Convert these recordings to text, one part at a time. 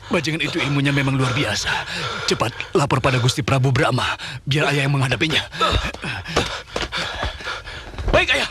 Bajingan itu ilmunya memang luar biasa. Cepat, lapor pada Gusti Prabu Brahma, biar ayah yang menghadapinya. Baik, ayah.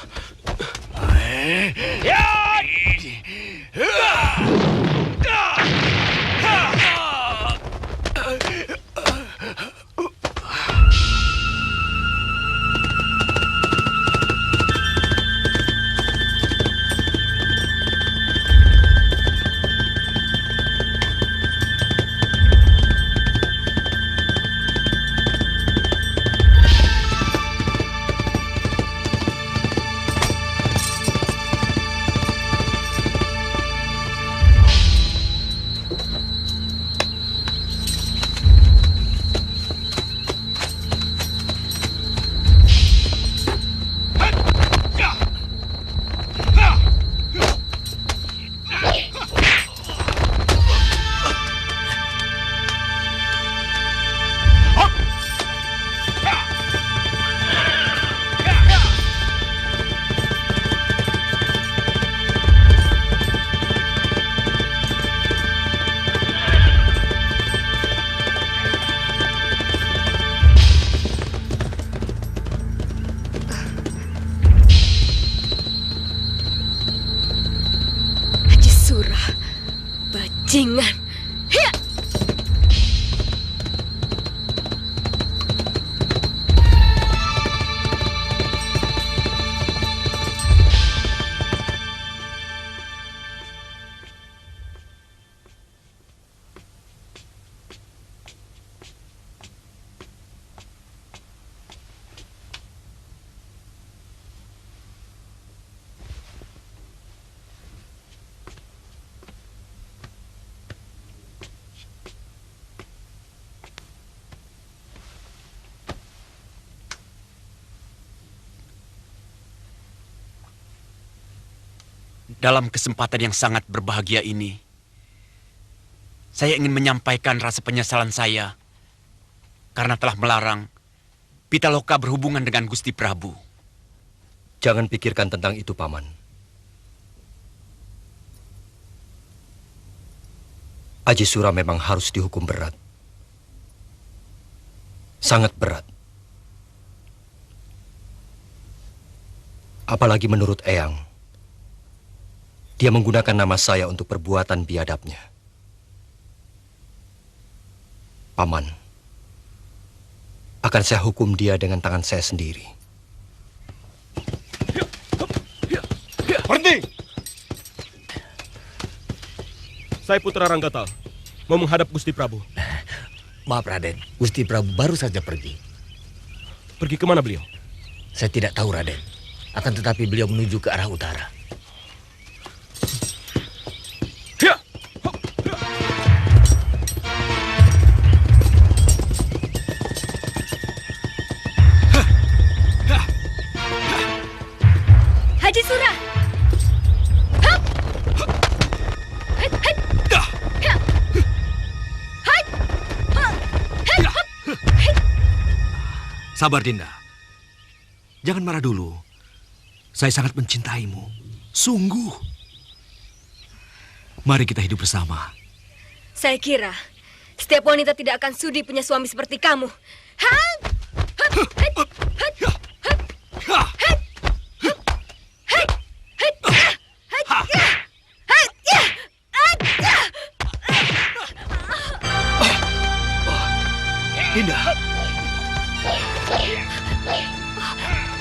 Bajingan. Hiya! Dalam kesempatan yang sangat berbahagia ini, saya ingin menyampaikan rasa penyesalan saya karena telah melarang Pitaloka berhubungan dengan Gusti Prabu. Jangan pikirkan tentang itu, Paman. Ajisura memang harus dihukum berat. Sangat berat. Apalagi menurut Eyang, dia menggunakan nama saya untuk perbuatan biadabnya. Paman, akan saya hukum dia dengan tangan saya sendiri. Berhenti! Saya Putra Ranggata, mau menghadap Gusti Prabu. Maaf Raden, Gusti Prabu baru saja pergi. Pergi kemana beliau? Saya tidak tahu Raden, akan tetapi beliau menuju ke arah utara. Ajisura! Sabar, Dinda. Jangan marah dulu. Saya sangat mencintaimu. Sungguh. Mari kita hidup bersama. Saya kira setiap wanita tidak akan sudi punya suami seperti kamu. Dinda.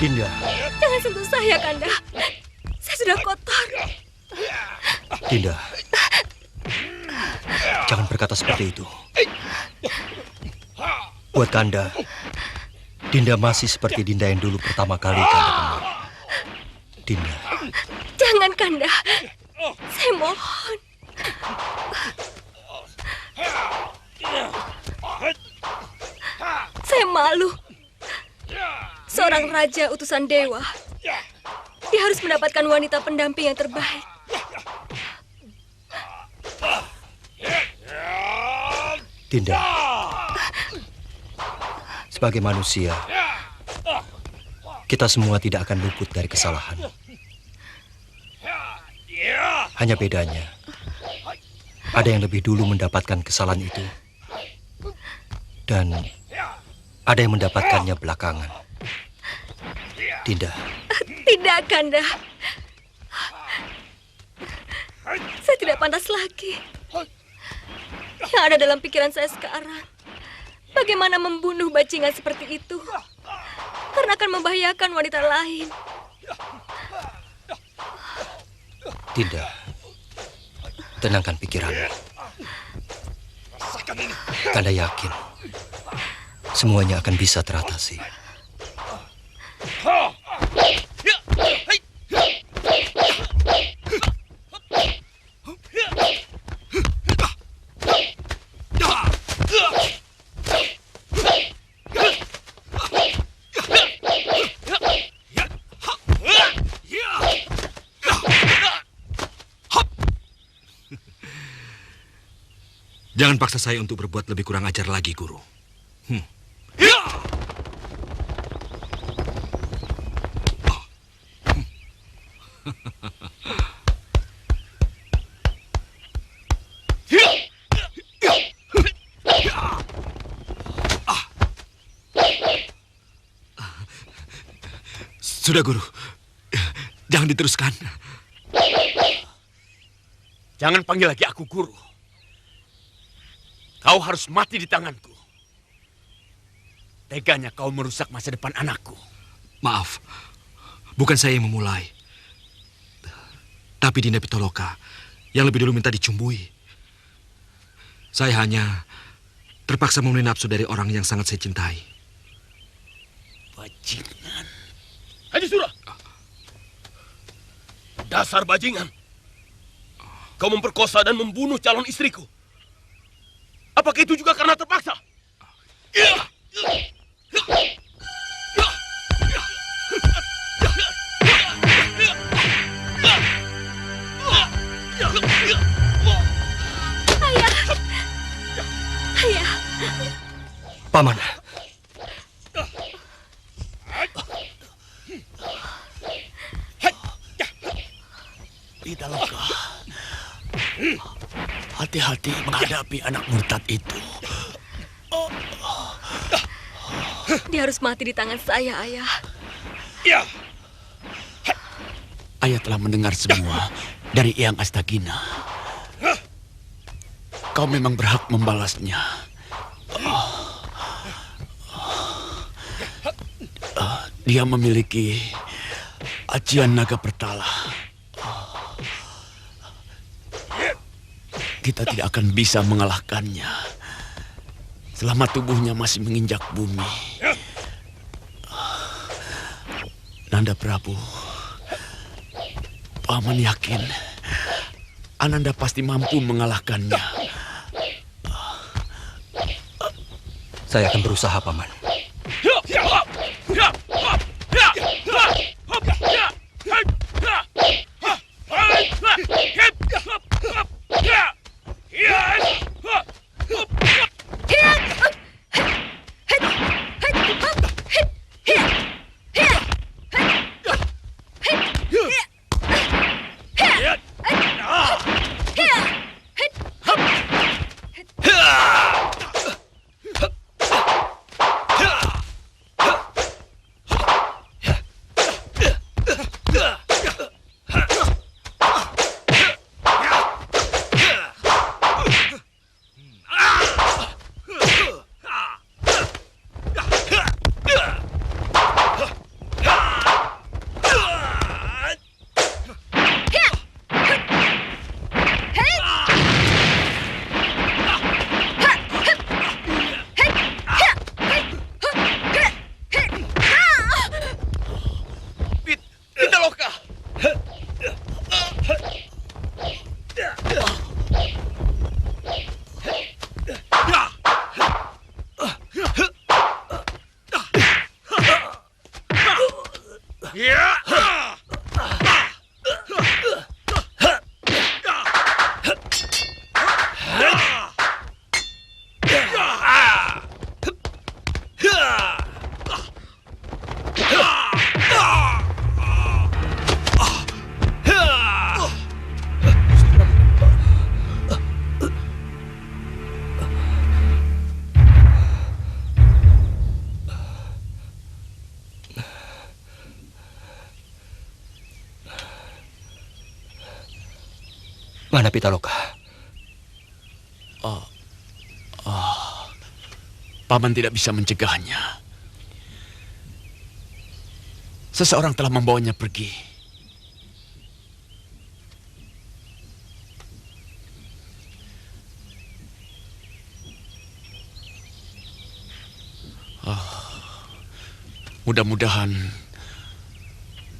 Dinda. Jangan sentuh saya, Kanda. Saya sudah kotor. Dinda. Jangan berkata seperti itu. Buat Kanda, Dinda masih seperti Dinda yang dulu pertama kali Kanda kenal. Dinda. Jangan, Kanda. Saya mohon. Saya malu. Seorang raja utusan dewa. Dia harus mendapatkan wanita pendamping yang terbaik. Dinda. Sebagai manusia, kita semua tidak akan luput dari kesalahan. Hanya bedanya, ada yang lebih dulu mendapatkan kesalahan itu. Dan ada yang mendapatkannya belakangan. Dinda. Tidak, Kanda. Saya tidak pantas lagi. Yang ada dalam pikiran saya sekarang, bagaimana membunuh bajingan seperti itu. Karena akan membahayakan wanita lain. Dinda, tenangkan pikiranmu. Kanda yakin semuanya akan bisa teratasi. Jangan paksa saya untuk berbuat lebih kurang ajar lagi, Guru. Sudah, Guru. Jangan diteruskan. Jangan panggil lagi aku guru. Kau harus mati di tanganku. Teganya kau merusak masa depan anakku. Maaf, bukan saya yang memulai. Tapi Dinda Pitaloka yang lebih dulu minta dicumbui. Saya hanya terpaksa memenuhi nafsu dari orang yang sangat saya cintai. Bajingan. Haji Surah! Dasar bajingan. Kau memperkosa dan membunuh calon istriku. Apakah itu juga karena terpaksa? Ayah. Paman. Pitaloka, hati-hati menghadapi anak murtad itu. Dia harus mati di tangan saya, Ayah. Ayah telah mendengar semua dari Eyang Astagina. Kau memang berhak membalasnya. Dia memiliki ajian naga bertala. Kita tidak akan bisa mengalahkannya selama tubuhnya masih menginjak bumi. Nanda Prabu, Paman yakin Ananda pasti mampu mengalahkannya. Saya akan berusaha, Paman. Mana Pitaloka? Paman tidak bisa mencegahnya. Seseorang telah membawanya pergi. Mudah-mudahan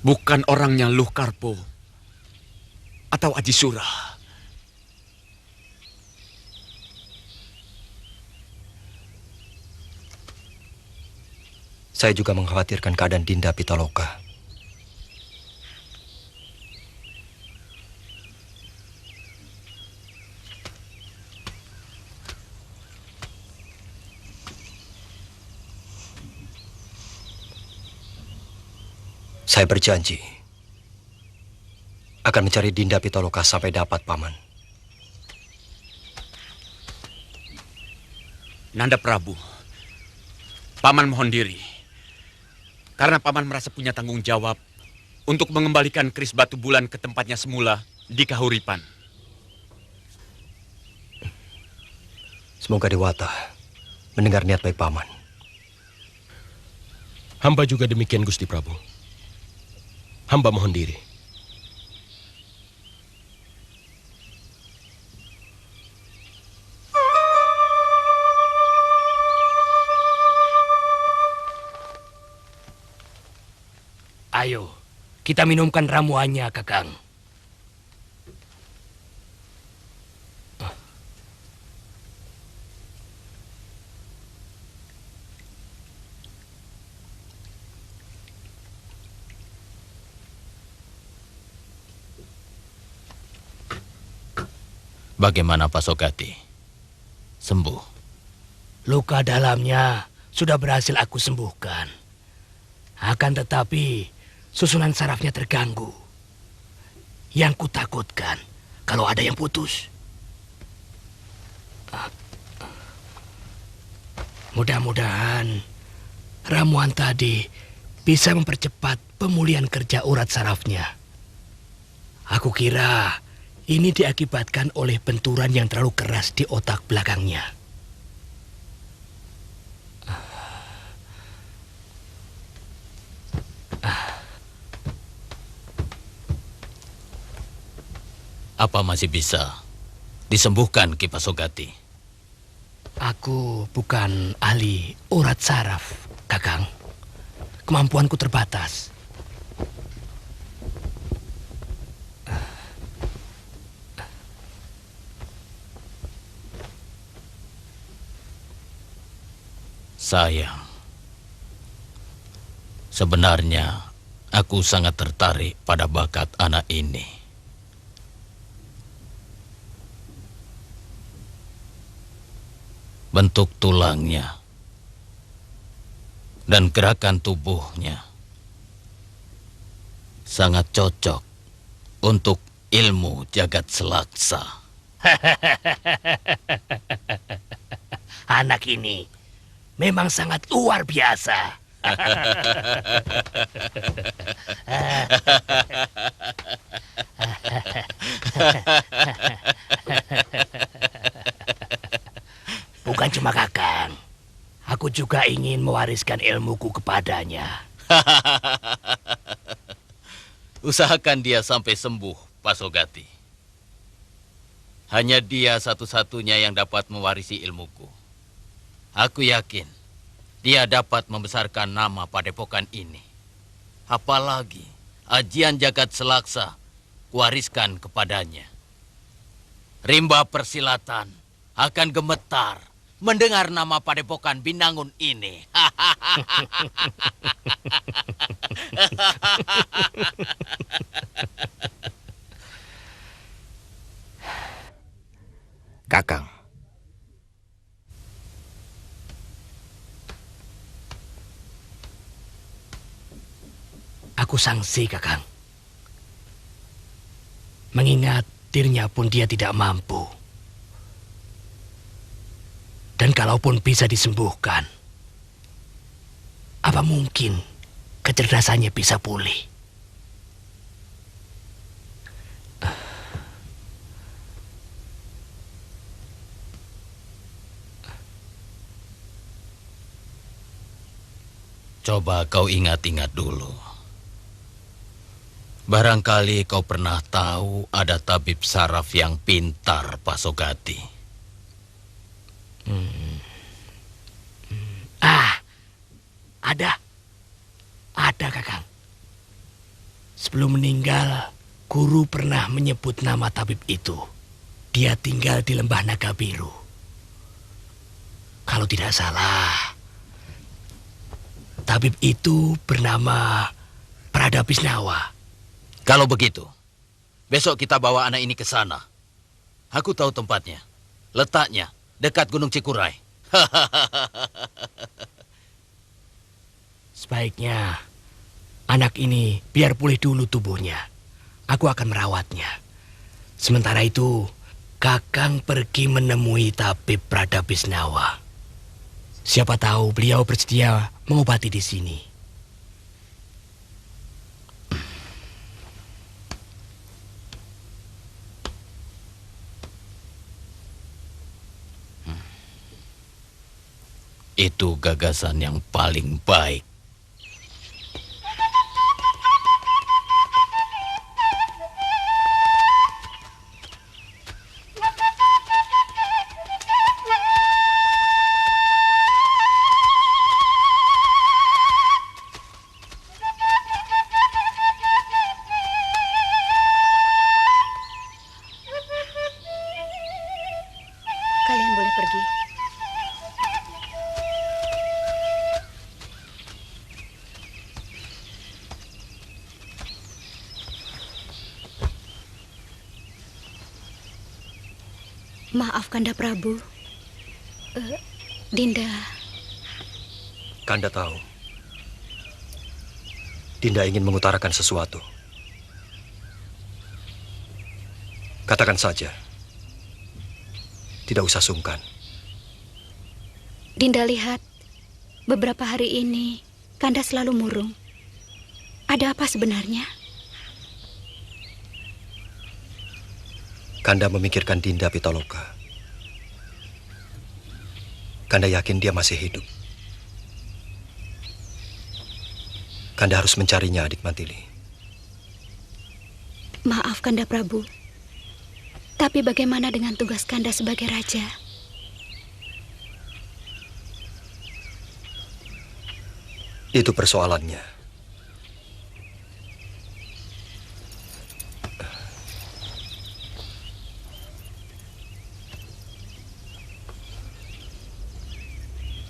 bukan orangnya Luh Karpo atau Aji Surah. Saya juga mengkhawatirkan keadaan Dinda Pitaloka. Saya berjanji akan mencari Dinda Pitaloka sampai dapat, Paman. Nanda Prabu, Paman mohon diri. Karena Paman merasa punya tanggung jawab untuk mengembalikan keris batu bulan ke tempatnya semula di Kahuripan. Semoga Dewata mendengar niat baik Paman. Hamba juga demikian, Gusti Prabu. Hamba mohon diri. Ayo, kita minumkan ramuannya, Kakang. Bagaimana Pasokati? Sembuh? Luka dalamnya sudah berhasil aku sembuhkan. Akan tetapi, susunan sarafnya terganggu. Yang kutakutkan kalau ada yang putus. Mudah-mudahan ramuan tadi bisa mempercepat pemulihan kerja urat sarafnya. Aku kira ini diakibatkan oleh benturan yang terlalu keras di otak belakangnya. Apa masih bisa disembuhkan, Ki Pasogati? Aku bukan ahli urat saraf, Kakang. Kemampuanku terbatas. Sayang. Sebenarnya aku sangat tertarik pada bakat anak ini. Bentuk tulangnya dan gerakan tubuhnya sangat cocok untuk ilmu jagat selaksa. Anak ini memang sangat luar biasa. Bukan cuma Kakang, aku juga ingin mewariskan ilmuku kepadanya. Usahakan dia sampai sembuh, Pasogati. Hanya dia satu-satunya yang dapat mewarisi ilmuku. Aku yakin dia dapat membesarkan nama padepokan ini. Apalagi ajian jagat selaksa kuwariskan kepadanya. Rimba persilatan akan gemetar mendengar nama padepokan Binangun ini. Kakang, aku sangsi, Kakang. Mengingat dirinya pun dia tidak mampu. Dan kalaupun bisa disembuhkan, apa mungkin kecerdasannya bisa pulih? Coba kau ingat-ingat dulu. Barangkali kau pernah tahu ada tabib saraf yang pintar, Pak Sogati. Ada. Ada, Kakang. Sebelum meninggal, guru pernah menyebut nama tabib itu. Dia tinggal di lembah Naga Biru. Kalau tidak salah, tabib itu bernama Prada Bisnawa. Kalau begitu, besok kita bawa anak ini ke sana. Aku tahu tempatnya. Letaknya dekat Gunung Cikuray. Sebaiknya anak ini biar pulih dulu tubuhnya. Aku akan merawatnya. Sementara itu, Kakang pergi menemui tabib Prada Bisnawa. Siapa tahu beliau bersedia mengobati di sini. Itu gagasan yang paling baik. Kalian boleh pergi. Maaf, Kanda Prabu. Dinda. Kanda tahu. Dinda ingin mengutarakan sesuatu. Katakan saja. Tidak usah sungkan. Dinda lihat, beberapa hari ini Kanda selalu murung. Ada apa sebenarnya? Kanda memikirkan Dinda Pitaloka. Kanda yakin dia masih hidup. Kanda harus mencarinya, Adik Mantili. Maaf, Kanda Prabu. Tapi bagaimana dengan tugas Kanda sebagai raja? Itu persoalannya.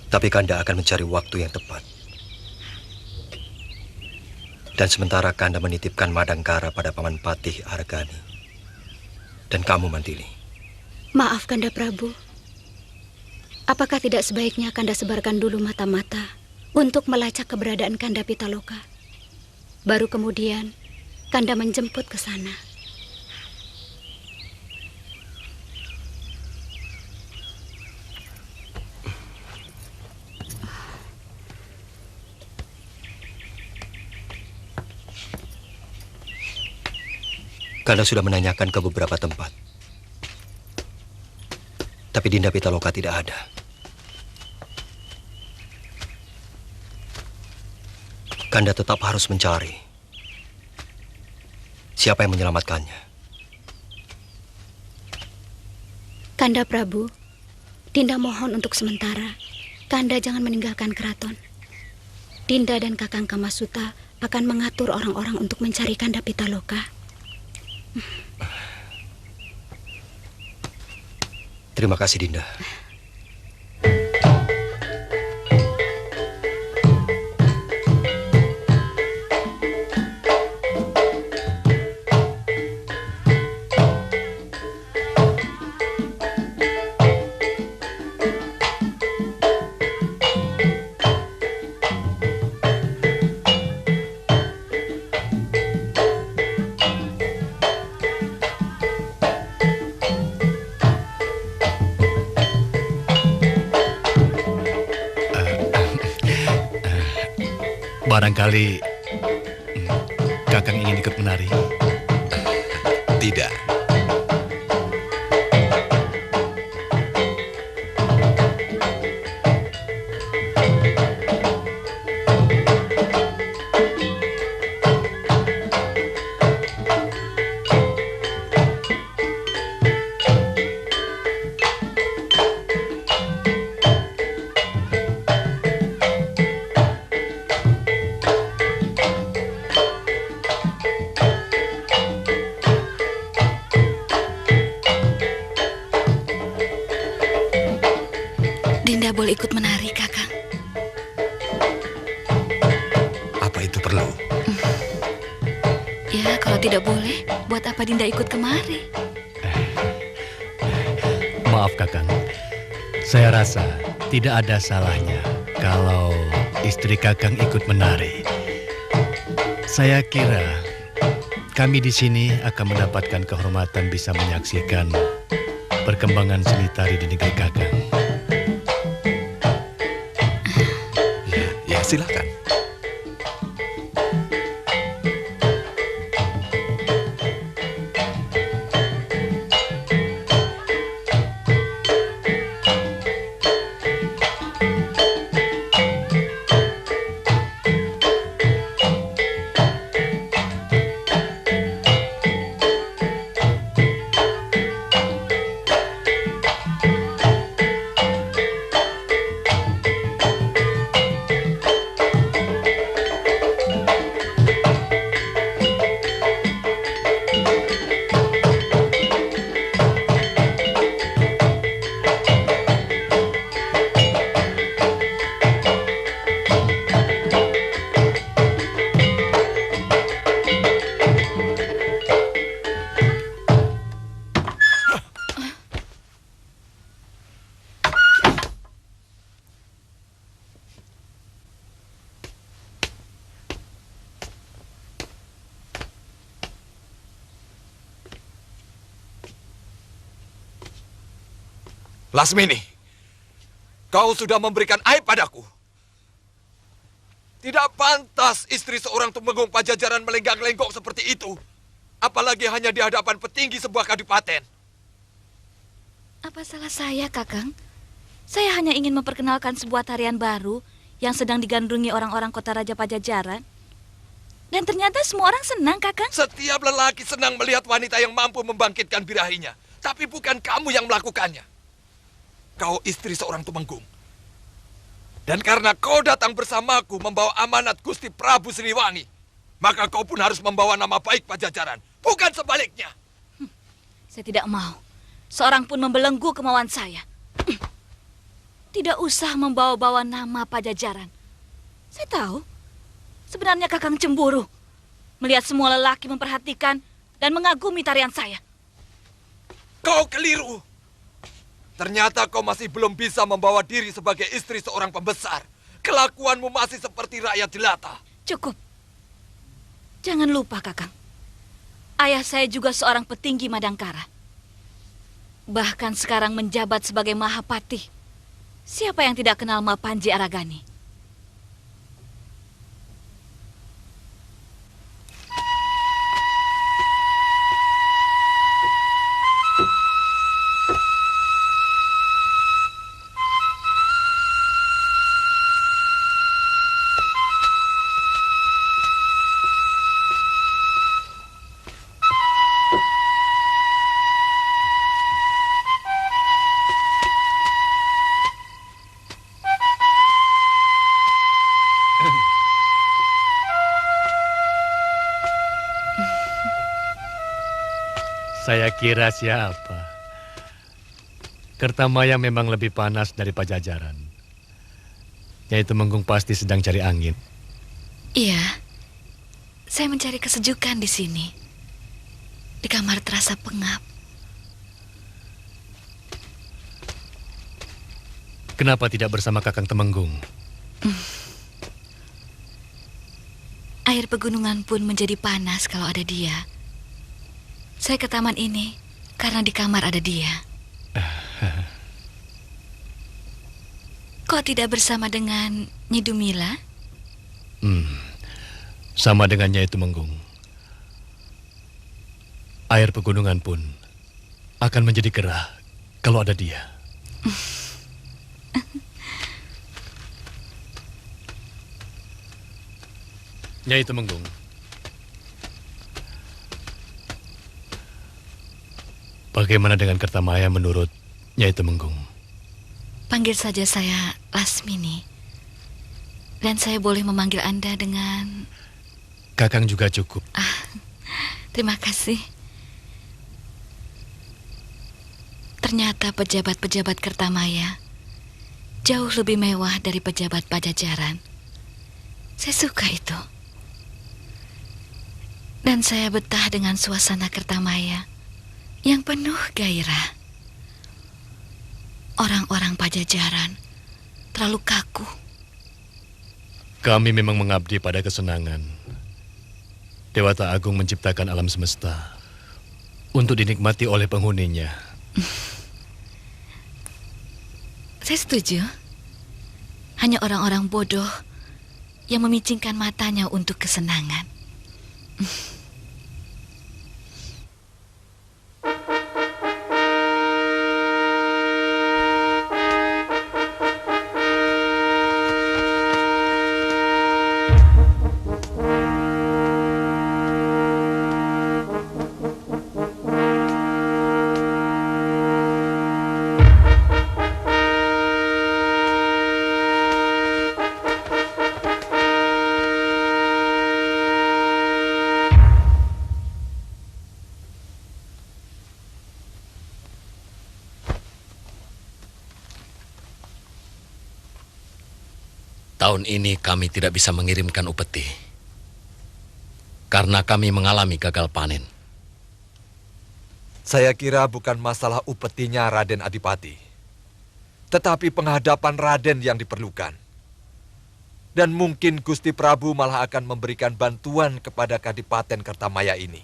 Tapi Kanda akan mencari waktu yang tepat. Dan sementara Kanda menitipkan Madangkara pada Paman Patih Argani. Dan kamu, Mantili. Maaf, Kanda Prabu. Apakah tidak sebaiknya Kanda sebarkan dulu mata-mata untuk melacak keberadaan Kanda Pitaloka? Baru kemudian Kanda menjemput ke sana. Kanda sudah menanyakan ke beberapa tempat. Tapi Dinda Pitaloka tidak ada. Kanda tetap harus mencari siapa yang menyelamatkannya. Kanda Prabu, Dinda mohon untuk sementara Kanda jangan meninggalkan keraton. Dinda dan Kakang Kamasuta akan mengatur orang-orang untuk mencari Kanda Pitaloka. Terima kasih, Dinda. Barangkali Kakang ingin ikut menari. Tidak. Dinda boleh ikut menari, Kakang. Apa itu perlu? Ya, kalau tidak boleh, buat apa Dinda ikut kemari? Maaf Kakang, saya rasa tidak ada salahnya kalau istri Kakang ikut menari. Saya kira kami di sini akan mendapatkan kehormatan bisa menyaksikan perkembangan seni tari di negeri Kakang. Ya, silakan. Lasmini, kau sudah memberikan aib padaku. Tidak pantas istri seorang Tumenggung Pajajaran melenggang-lenggok seperti itu. Apalagi hanya di hadapan petinggi sebuah kadipaten. Apa salah saya, Kakang? Saya hanya ingin memperkenalkan sebuah tarian baru yang sedang digandrungi orang-orang kota Raja Pajajaran. Dan ternyata semua orang senang, Kakang. Setiap lelaki senang melihat wanita yang mampu membangkitkan birahinya. Tapi bukan kamu yang melakukannya. Kau istri seorang Tumenggung. Dan karena kau datang bersamaku membawa amanat Gusti Prabu Siliwangi, maka kau pun harus membawa nama baik Pajajaran, bukan sebaliknya. Saya tidak mau seorang pun membelenggu kemauan saya. Tidak usah membawa-bawa nama Pajajaran. Saya tahu, sebenarnya Kakang cemburu melihat semua lelaki memperhatikan dan mengagumi tarian saya. Kau keliru. Ternyata kau masih belum bisa membawa diri sebagai istri seorang pembesar. Kelakuanmu masih seperti rakyat jelata. Cukup. Jangan lupa, Kakang. Ayah saya juga seorang petinggi Madangkara. Bahkan sekarang menjabat sebagai Mahapati. Siapa yang tidak kenal Mapanji Aragani? Saya kira siapa? Kertamaya memang lebih panas dari Pajajaran. Nyai Tumenggung pasti sedang cari angin. Iya, saya mencari kesejukan di sini. Di kamar terasa pengap. Kenapa tidak bersama Kakang Temenggung? Air pegunungan pun menjadi panas kalau ada dia. Saya ke taman ini karena di kamar ada dia. Kok tidak bersama dengan Nyi Dumila? Sama dengan Nyai Tumenggung. Air pegunungan pun akan menjadi gerah kalau ada dia. Nyai Tumenggung. Bagaimana dengan Kertamaya menurut Nyai Tumenggung? Panggil saja saya Lasmini. Dan saya boleh memanggil Anda dengan... Kakang juga cukup. Terima kasih. Ternyata pejabat-pejabat Kertamaya jauh lebih mewah dari pejabat Pajajaran. Saya suka itu. Dan saya betah dengan suasana Kertamaya yang penuh gairah. Orang-orang Pajajaran terlalu kaku. Kami memang mengabdi pada kesenangan. Dewata Agung menciptakan alam semesta untuk dinikmati oleh penghuninya. Saya setuju. Hanya orang-orang bodoh yang memicingkan matanya untuk kesenangan. Tahun ini kami tidak bisa mengirimkan upeti karena kami mengalami gagal panen. Saya kira bukan masalah upetinya Raden Adipati, tetapi penghadapan Raden yang diperlukan. Dan mungkin Gusti Prabu malah akan memberikan bantuan kepada Kadipaten Kertamaya ini,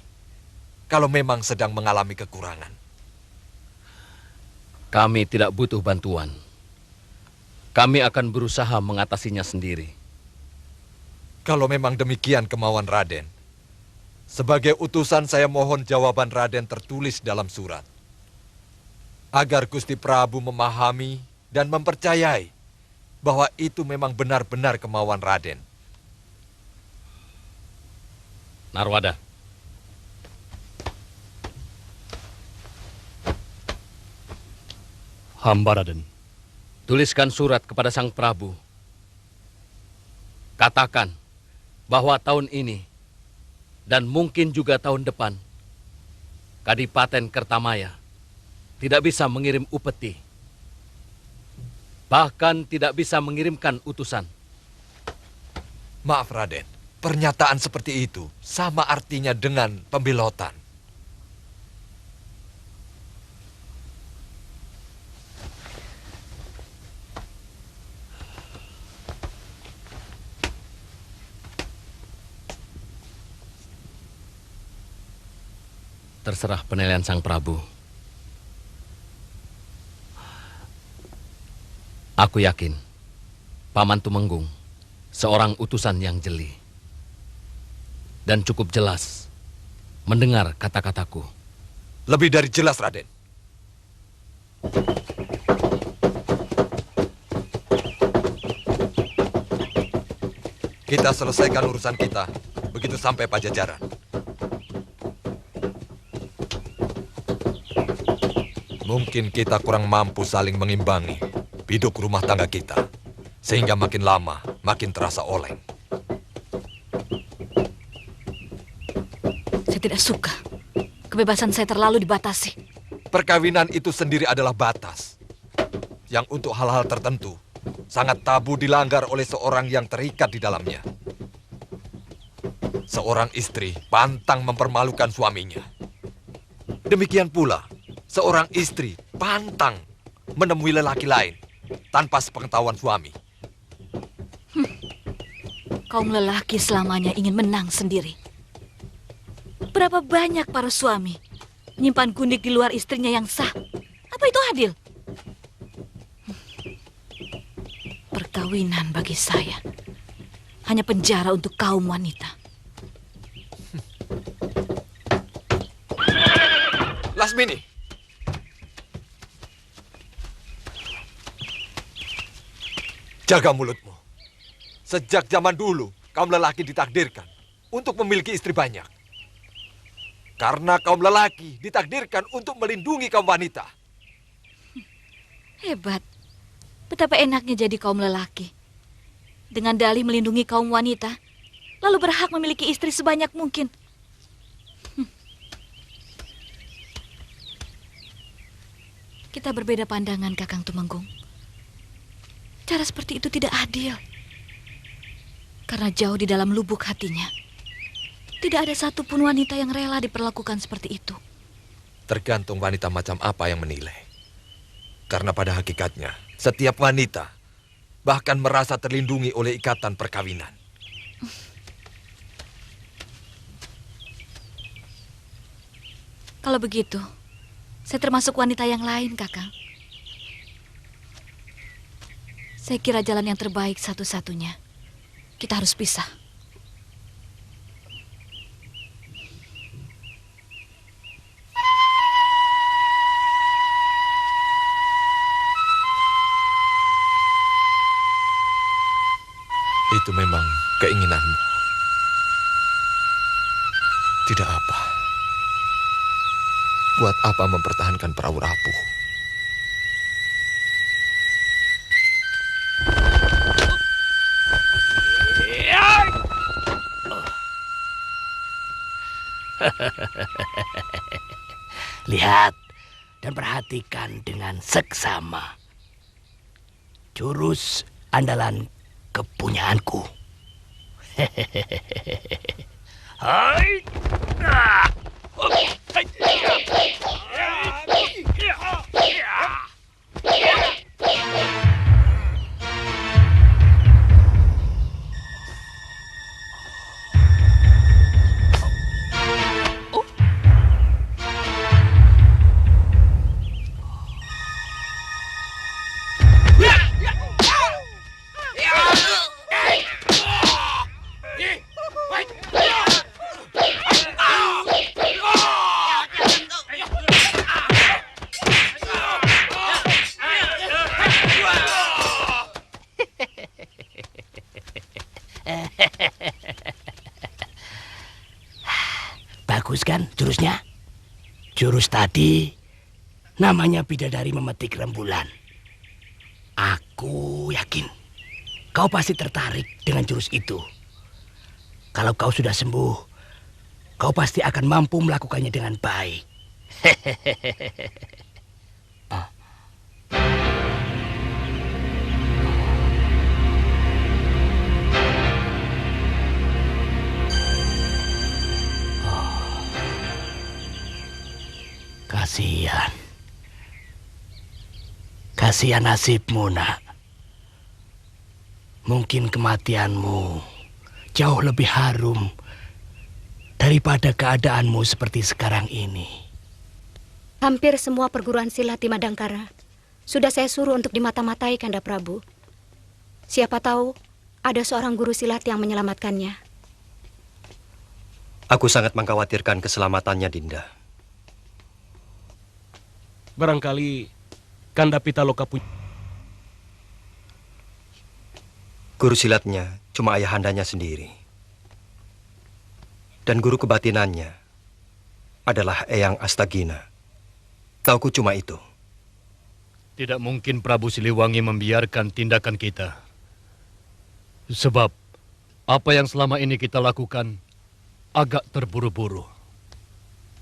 kalau memang sedang mengalami kekurangan. Kami tidak butuh bantuan. Kami akan berusaha mengatasinya sendiri. Kalau memang demikian kemauan Raden, sebagai utusan saya mohon jawaban Raden tertulis dalam surat. Agar Gusti Prabu memahami dan mempercayai bahwa itu memang benar-benar kemauan Raden. Narwada. Hamba Raden. Tuliskan surat kepada Sang Prabu. Katakan bahwa tahun ini dan mungkin juga tahun depan Kadipaten Kertamaya tidak bisa mengirim upeti. Bahkan tidak bisa mengirimkan utusan. Maaf Raden, pernyataan seperti itu sama artinya dengan pembelotan. Terserah penilaian Sang Prabu. Aku yakin Paman Tumenggung seorang utusan yang jeli dan cukup jelas mendengar kata-kataku. Lebih dari jelas, Raden. Kita selesaikan urusan kita begitu sampai Pajajaran. Mungkin kita kurang mampu saling mengimbangi biduk rumah tangga kita, sehingga makin lama makin terasa oleng. Saya tidak suka. Kebebasan saya terlalu dibatasi. Perkawinan itu sendiri adalah batas, yang untuk hal-hal tertentu sangat tabu dilanggar oleh seorang yang terikat di dalamnya. Seorang istri pantang mempermalukan suaminya. Demikian pula, seorang istri pantang menemui lelaki lain tanpa sepengetahuan suami. Kaum lelaki selamanya ingin menang sendiri. Berapa banyak para suami menyimpan gundik di luar istrinya yang sah? Apa itu adil? Perkawinan bagi saya hanya penjara untuk kaum wanita. Lasmini, jaga mulutmu. Sejak zaman dulu, kaum lelaki ditakdirkan untuk memiliki istri banyak. Karena kaum lelaki ditakdirkan untuk melindungi kaum wanita. Hebat. Betapa enaknya jadi kaum lelaki. Dengan dalih melindungi kaum wanita, lalu berhak memiliki istri sebanyak mungkin. Kita berbeda pandangan, Kakang Tumenggung. Cara seperti itu tidak adil. Karena jauh di dalam lubuk hatinya, tidak ada satupun wanita yang rela diperlakukan seperti itu. Tergantung wanita macam apa yang menilai. Karena pada hakikatnya, setiap wanita bahkan merasa terlindungi oleh ikatan perkawinan. Kalau begitu, saya termasuk wanita yang lain, Kakang. Saya kira jalan yang terbaik satu-satunya. Kita harus pisah. Itu memang keinginanmu. Tidak apa. Buat apa mempertahankan perahu rapuh? Lihat dan perhatikan dengan seksama. Jurus andalan kepunyaanku. Hai. Bagus kan jurusnya? Jurus tadi namanya bidadari memetik rembulan. Aku yakin kau pasti tertarik dengan jurus itu. Kalau kau sudah sembuh, kau pasti akan mampu melakukannya dengan baik. Kasihan. Kasihan nasibmu, nak. Mungkin kematianmu jauh lebih harum daripada keadaanmu seperti sekarang ini. Hampir semua perguruan silat di Madangkara sudah saya suruh untuk dimata-matai, Kanda Prabu. Siapa tahu ada seorang guru silat yang menyelamatkannya. Aku sangat mengkhawatirkan keselamatannya, Dinda. Barangkali Kanda Pitaloka punya... Guru silatnya cuma ayahandanya sendiri. Dan guru kebatinannya adalah Eyang Astagina. Tauku cuma itu. Tidak mungkin Prabu Siliwangi membiarkan tindakan kita. Sebab apa yang selama ini kita lakukan agak terburu-buru.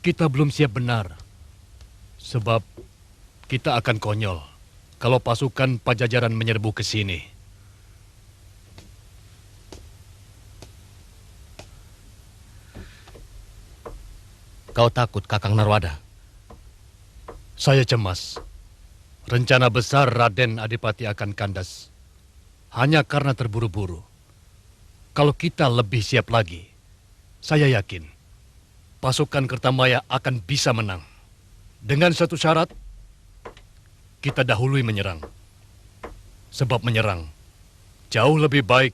Kita belum siap benar. Sebab kita akan konyol kalau pasukan Pajajaran menyerbu ke sini. Kau takut, Kakang Narwada? Saya cemas. Rencana besar Raden Adipati akan kandas. Hanya karena terburu-buru. Kalau kita lebih siap lagi, saya yakin pasukan Kertamaya akan bisa menang. Dengan satu syarat, kita dahului menyerang. Sebab menyerang jauh lebih baik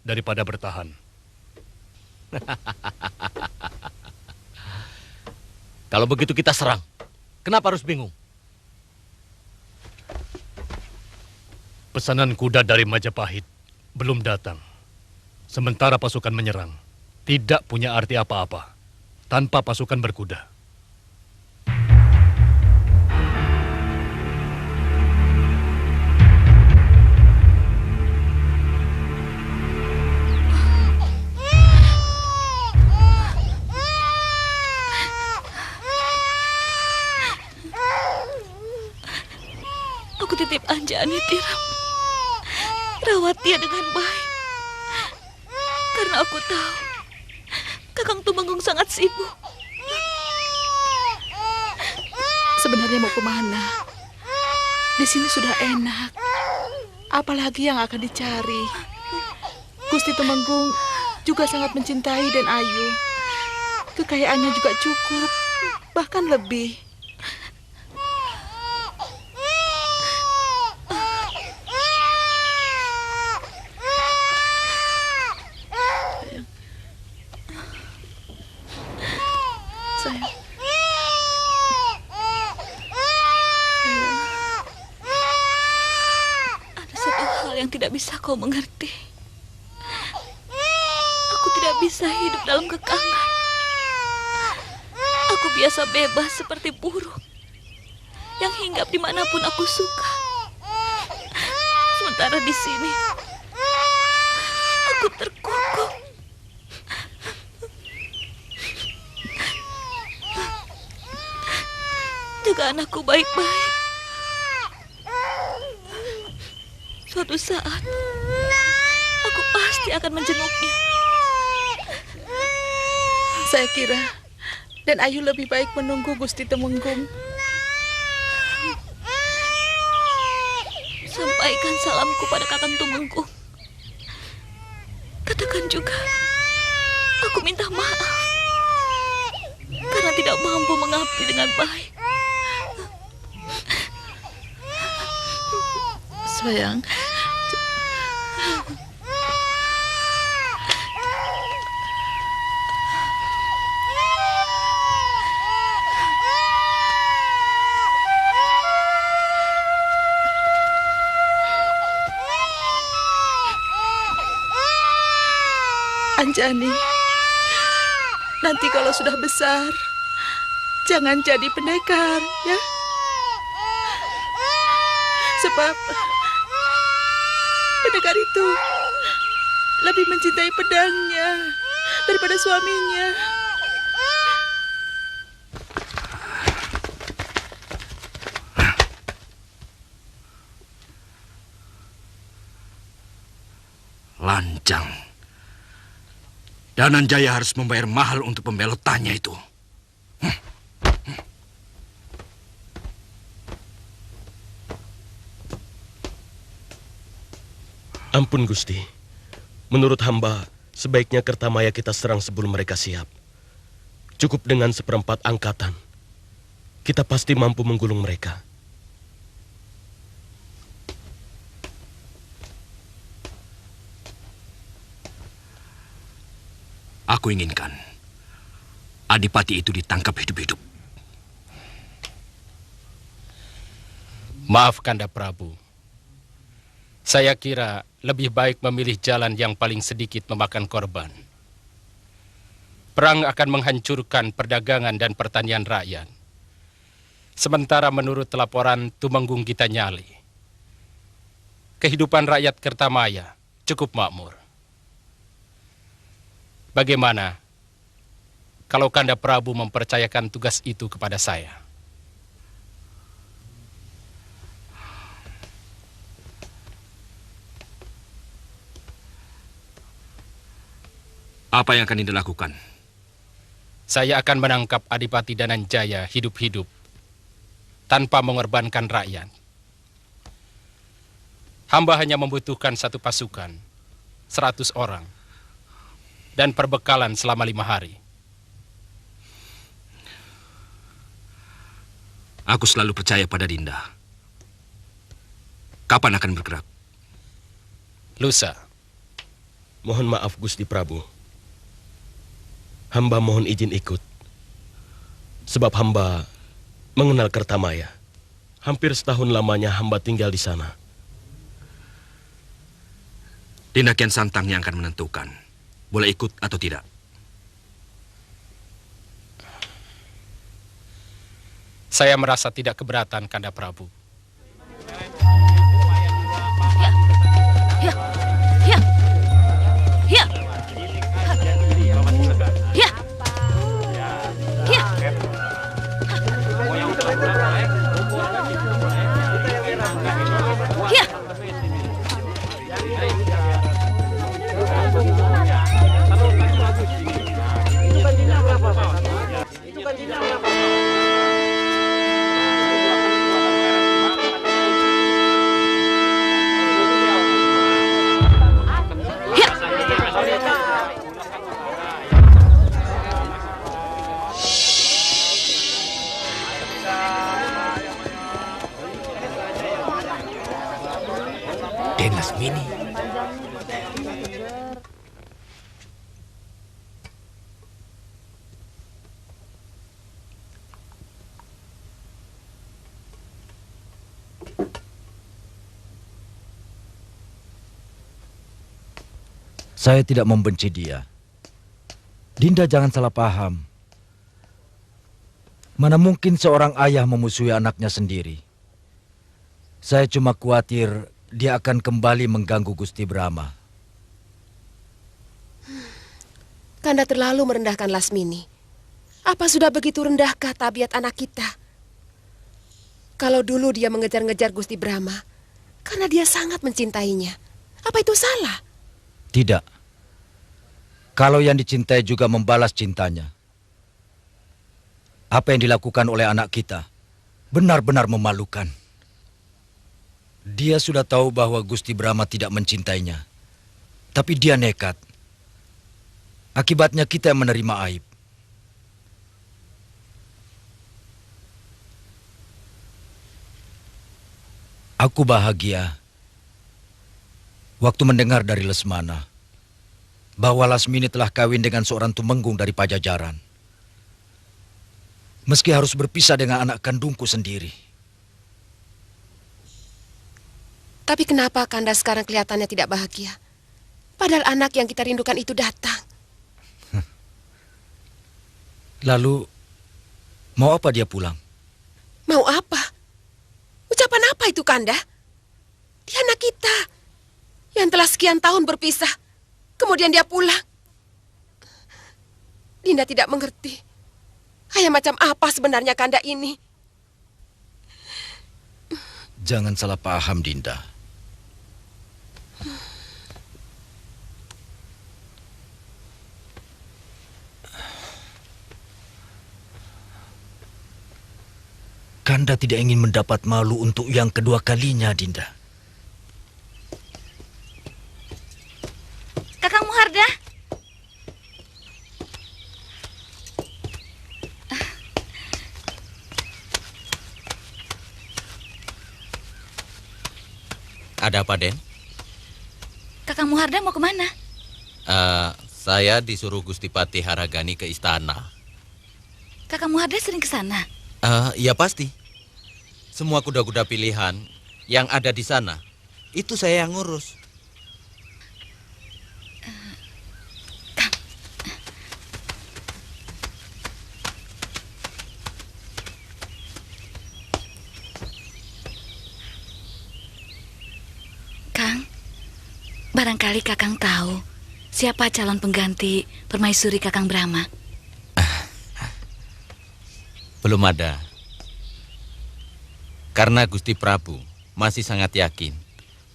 daripada bertahan. Kalau begitu kita serang. Kenapa harus bingung? Pesanan kuda dari Majapahit belum datang. Sementara pasukan menyerang tidak punya arti apa-apa tanpa pasukan berkuda. Aku titip Anjani, Tiram. rawat dia dengan baik. Karena aku tahu Kakang Tumenggung sangat sibuk. Sebenarnya mau kemana? Di sini sudah enak. Apalagi yang akan dicari? Gusti Tumenggung juga sangat mencintai Den Ayu. Kekayaannya juga cukup, bahkan lebih. Sayang. Ada satu hal yang tidak bisa kau mengerti. Aku tidak bisa hidup dalam kekangan. Aku biasa bebas seperti burung yang hinggap dimanapun aku suka. Sementara di sini aku terkungkung. Jaga anakku baik-baik. Suatu saat aku pasti akan menjenguknya. Saya kira Dan Ayu lebih baik menunggu Gusti Tumenggung. Sampaikan salamku pada Kakang Tumenggung. Katakan juga, aku minta maaf karena tidak mampu mengabdi dengan baik. Sayang, Anjani, nanti kalau sudah besar, jangan jadi pendekar, ya. Sebab pendekar itu lebih mencintai pedangnya daripada suaminya. Lancang. Dananjaya harus membayar mahal untuk pembelotannya itu. Ampun Gusti, menurut hamba sebaiknya Kertamaya kita serang sebelum mereka siap. Cukup dengan 1/4 angkatan, kita pasti mampu menggulung mereka. Aku inginkan Adipati itu ditangkap hidup-hidup. Maaf Kanda Prabu. Saya kira lebih baik memilih jalan yang paling sedikit memakan korban. Perang akan menghancurkan perdagangan dan pertanian rakyat. Sementara menurut laporan Tumenggung Gitanyali, kehidupan rakyat Kertamaya cukup makmur. Bagaimana kalau Kanda Prabu mempercayakan tugas itu kepada saya? Apa yang akan Dinda lakukan? Saya akan menangkap Adipati Dananjaya hidup-hidup tanpa mengorbankan rakyat. Hamba hanya membutuhkan satu pasukan, 100 orang, dan perbekalan selama 5 hari. Aku selalu percaya pada Dinda. Kapan akan bergerak? Lusa. Mohon maaf Gusti Prabu. Hamba mohon izin ikut. Sebab hamba mengenal Kertamaya. Hampir setahun lamanya hamba tinggal di sana. Dinda Kian Santang yang akan menentukan boleh ikut atau tidak. Saya merasa tidak keberatan, Kanda Prabu. Ya, ya, ya, ya, ya. Ya. Raden Lasmini. Saya tidak membenci dia. Dinda jangan salah paham. Mana mungkin seorang ayah memusuhi anaknya sendiri. Saya cuma khawatir dia akan kembali mengganggu Gusti Brahma. Kanda terlalu merendahkan Lasmini. Apa sudah begitu rendahkah tabiat anak kita? Kalau dulu dia mengejar-ngejar Gusti Brahma, karena dia sangat mencintainya. Apa itu salah? Tidak. Kalau yang dicintai juga membalas cintanya. Apa yang dilakukan oleh anak kita benar-benar memalukan. Dia sudah tahu bahwa Gusti Brahma tidak mencintainya. Tapi dia nekat. Akibatnya kita yang menerima aib. Aku bahagia waktu mendengar dari Lesmana bahwa Lasmini telah kawin dengan seorang tumenggung dari Pajajaran. Meski harus berpisah dengan anak kandungku sendiri. Tapi kenapa Kanda sekarang kelihatannya tidak bahagia? Padahal anak yang kita rindukan itu datang. Lalu, mau apa dia pulang? Mau apa? Ucapan apa itu, Kanda? Dia anak kita yang telah sekian tahun berpisah. Kemudian dia pulang. Dinda tidak mengerti. Ayah macam apa sebenarnya Kanda ini? Jangan salah paham, Dinda. Kanda tidak ingin mendapat malu untuk yang kedua kalinya, Dinda. Kakang Muharda. Ada apa, Den? Kakang Muharda mau kemana? Saya disuruh Gusti Patih Haragani ke istana. Kakang Muharda sering ke sana? Ya pasti. Semua kuda-kuda pilihan yang ada di sana, itu saya yang ngurus. Barangkali Kakang tahu siapa calon pengganti permaisuri Kakang Brahma. Belum ada. Karena Gusti Prabu masih sangat yakin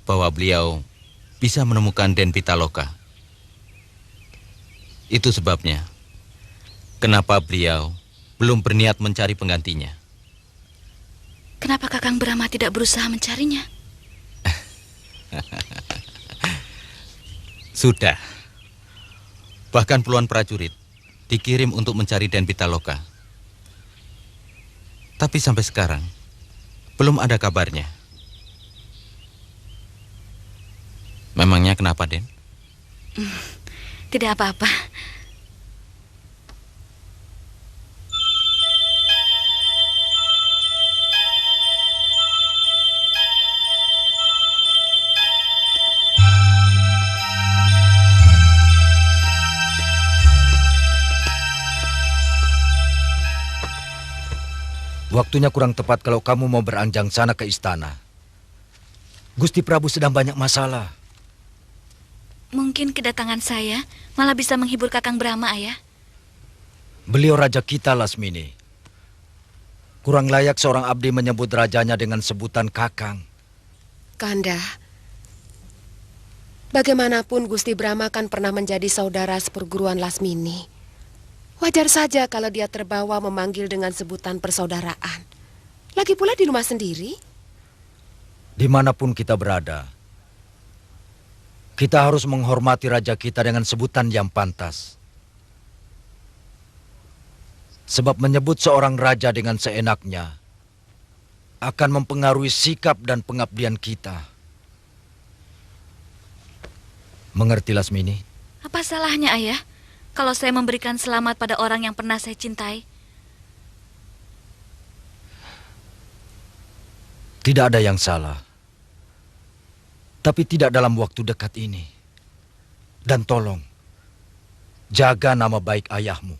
bahwa beliau bisa menemukan Den Pitaloka. Itu sebabnya kenapa beliau belum berniat mencari penggantinya. Kenapa Kakang Brahma tidak berusaha mencarinya? Sudah. Bahkan puluhan prajurit dikirim untuk mencari Den Pitaloka. Tapi sampai sekarang belum ada kabarnya. Memangnya kenapa, Den? Tidak apa-apa. Waktunya kurang tepat kalau kamu mau beranjang sana ke istana. Gusti Prabu sedang banyak masalah. Mungkin kedatangan saya malah bisa menghibur Kakang Brahma, Ayah. Beliau raja kita, Lasmini. Kurang layak seorang abdi menyebut rajanya dengan sebutan Kakang. Kanda, bagaimanapun Gusti Brahma kan pernah menjadi saudara seperguruan Lasmini. Wajar saja kalau dia terbawa memanggil dengan sebutan persaudaraan. Lagi pula di rumah sendiri. Dimanapun kita berada, kita harus menghormati raja kita dengan sebutan yang pantas. Sebab menyebut seorang raja dengan seenaknya akan mempengaruhi sikap dan pengabdian kita. Mengerti, Lasmini? Apa salahnya, Ayah, kalau saya memberikan selamat pada orang yang pernah saya cintai? Tidak ada yang salah. Tapi tidak dalam waktu dekat ini. Dan tolong, jaga nama baik ayahmu.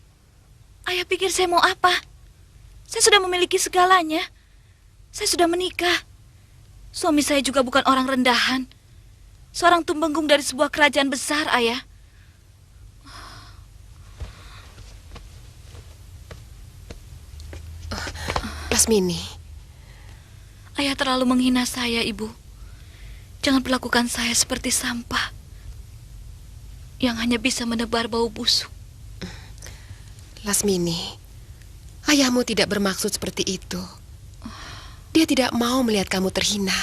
Ayah pikir saya mau apa? Saya sudah memiliki segalanya. Saya sudah menikah. Suami saya juga bukan orang rendahan. Seorang tumenggung dari sebuah kerajaan besar, Ayah. Lasmini. Ayah terlalu menghina saya, Ibu. Jangan perlakukan saya seperti sampah yang hanya bisa menebar bau busuk. Lasmini, ayahmu tidak bermaksud seperti itu. Dia tidak mau melihat kamu terhina.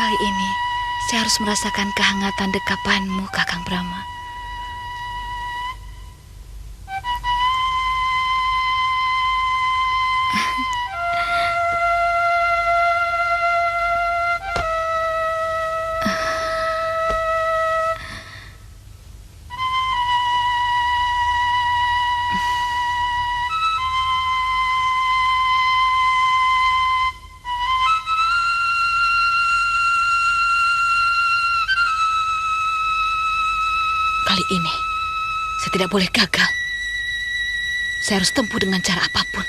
Kali ini, saya harus merasakan kehangatan dekapanmu, Kakang Brahma. Kali ini, saya tidak boleh gagal. Saya harus tempuh dengan cara apapun.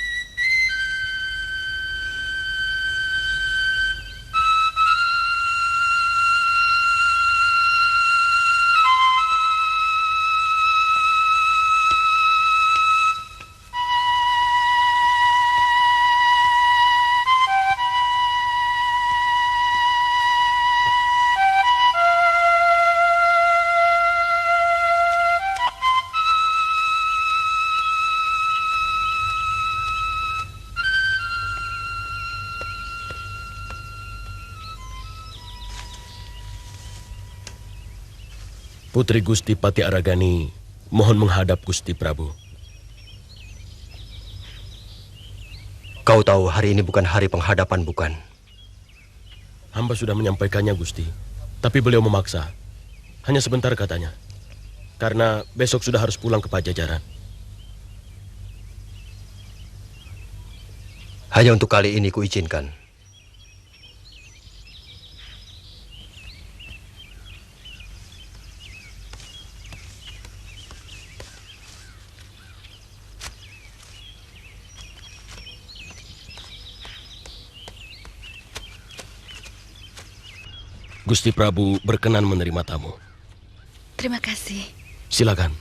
Putri Gusti Pati Aragani mohon menghadap Gusti Prabu. Kau tahu hari ini bukan hari penghadapan, bukan? Hamba sudah menyampaikannya, Gusti. Tapi beliau memaksa. Hanya sebentar katanya. Karena besok sudah harus pulang ke Pajajaran. Hanya untuk kali ini kuizinkan. Gusti Prabu berkenan menerima tamu. Terima kasih. Silakan.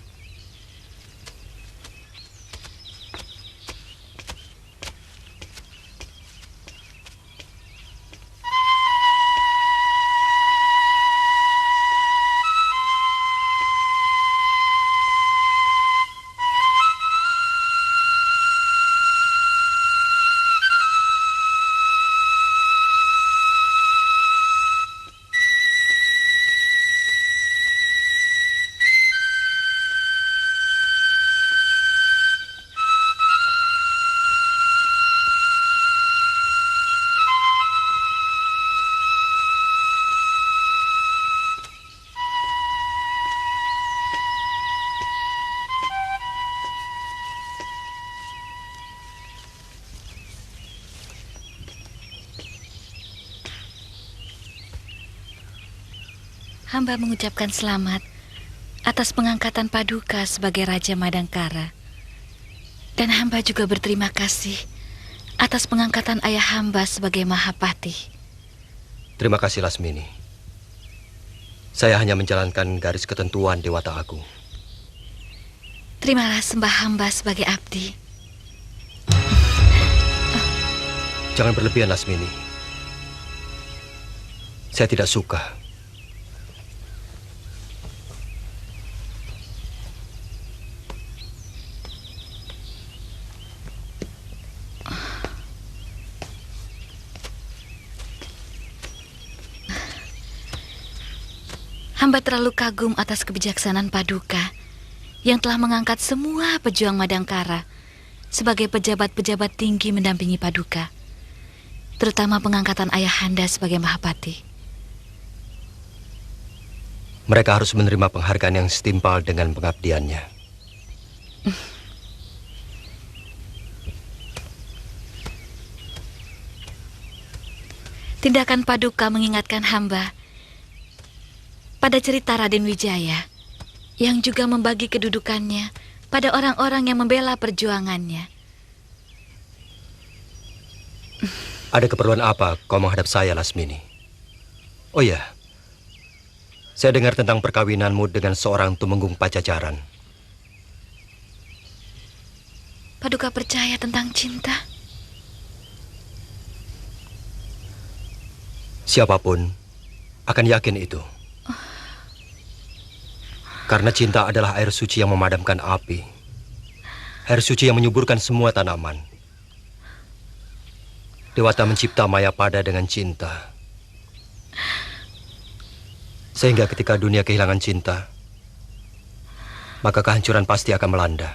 Hamba mengucapkan selamat atas pengangkatan Paduka sebagai Raja Madangkara. Dan hamba juga berterima kasih atas pengangkatan ayah hamba sebagai Mahapati. Terima kasih, Lasmini. Saya hanya menjalankan garis ketentuan Dewata Agung. Terimalah sembah hamba sebagai abdi. Jangan berlebihan, Lasmini. Saya tidak suka. Hamba terlalu kagum atas kebijaksanaan Paduka yang telah mengangkat semua pejuang Madangkara sebagai pejabat-pejabat tinggi mendampingi Paduka, terutama pengangkatan Ayahanda sebagai Mahapati. Mereka harus menerima penghargaan yang setimpal dengan pengabdiannya. Tindakan Paduka mengingatkan hamba pada cerita Raden Wijaya yang juga membagi kedudukannya pada orang-orang yang membela perjuangannya. Ada keperluan apa kau menghadap saya, Lasmini? Oh ya, saya dengar tentang perkawinanmu dengan seorang tumenggung Pajajaran. Paduka percaya tentang cinta? Siapapun akan yakin itu. Karena cinta adalah air suci yang memadamkan api. Air suci yang menyuburkan semua tanaman. Dewata mencipta Mayapada dengan cinta. Sehingga ketika dunia kehilangan cinta, maka kehancuran pasti akan melanda.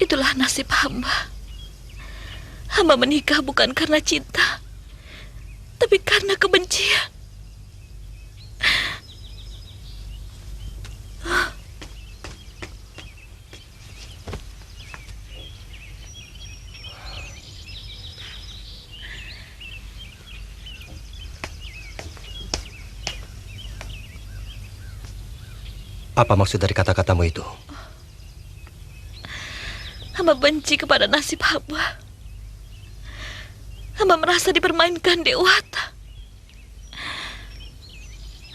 Itulah nasib hamba. Hamba menikah bukan karena cinta, tapi karena kebencian. Apa maksud dari kata-katamu itu? Hamba benci kepada nasib hamba. Hamba merasa dipermainkan Dewata.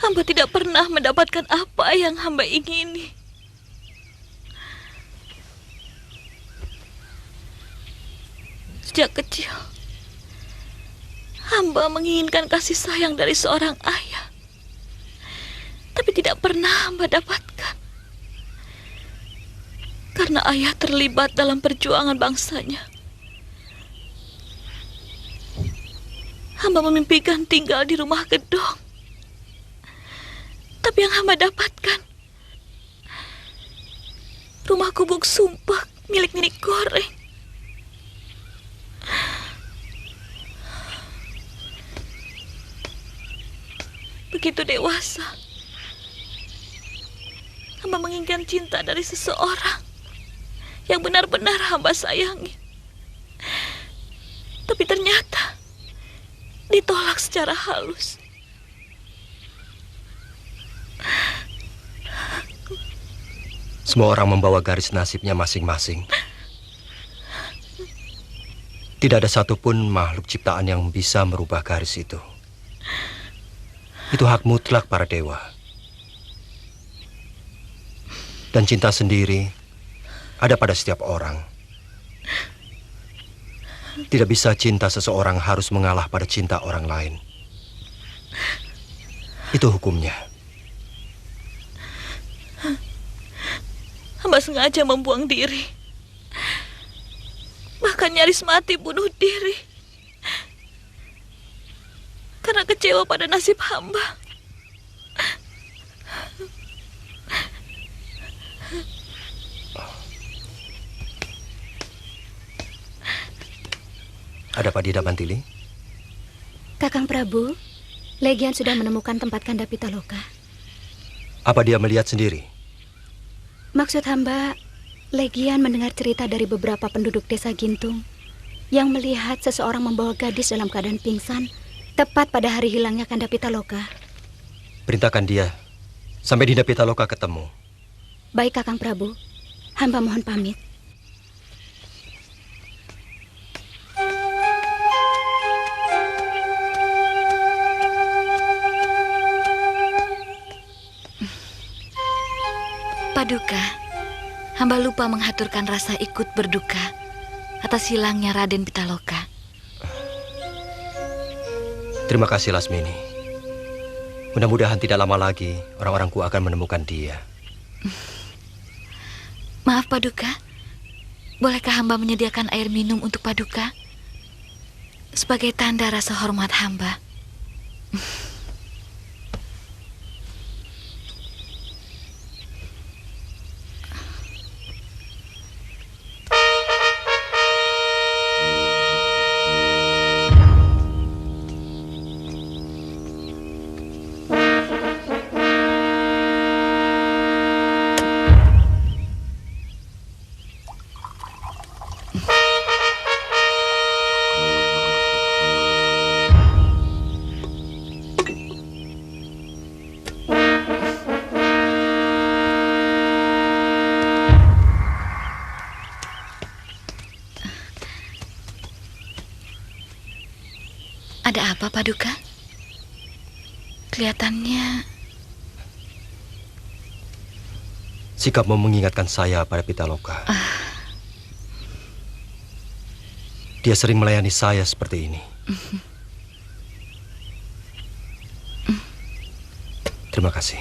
Hamba tidak pernah mendapatkan apa yang hamba ingini. Sejak kecil, hamba menginginkan kasih sayang dari seorang ayah, tapi tidak pernah hamba dapatkan. Karena ayah terlibat dalam perjuangan bangsanya, hamba memimpikan tinggal di rumah gedong. Tapi yang hamba dapatkan rumah gubuk sumpah milik Nini Goreng. Begitu dewasa, hamba menginginkan cinta dari seseorang yang benar-benar hamba sayangi. Tapi ternyata ditolak secara halus. Semua orang membawa garis nasibnya masing-masing. Tidak ada satupun makhluk ciptaan yang bisa merubah garis itu. Itu hak mutlak para dewa. Dan cinta sendiri ada pada setiap orang. Tidak bisa cinta seseorang harus mengalah pada cinta orang lain. Itu hukumnya. Hamba sengaja membuang diri, bahkan nyaris mati bunuh diri, karena kecewa pada nasib hamba. Ada apa di Mantili? Kakang Prabu, Legian sudah menemukan tempat Kanda Pitaloka. Apa dia melihat sendiri? Maksud hamba, Legian mendengar cerita dari beberapa penduduk desa Gintung yang melihat seseorang membawa gadis dalam keadaan pingsan tepat pada hari hilangnya Kanda Pitaloka. Perintahkan dia sampai Dinda Pitaloka ketemu. Baik Kakang Prabu, hamba mohon pamit. Paduka, hamba lupa menghaturkan rasa ikut berduka atas hilangnya Raden Pitaloka. Terima kasih Lasmini. Mudah-mudahan tidak lama lagi orang-orangku akan menemukan dia. Maaf Paduka, bolehkah hamba menyediakan air minum untuk Paduka? Sebagai tanda rasa hormat hamba. Ada apa, Paduka? Kelihatannya Sikapmu mengingatkan saya pada Pitaloka. Dia sering melayani saya seperti ini. Terima kasih.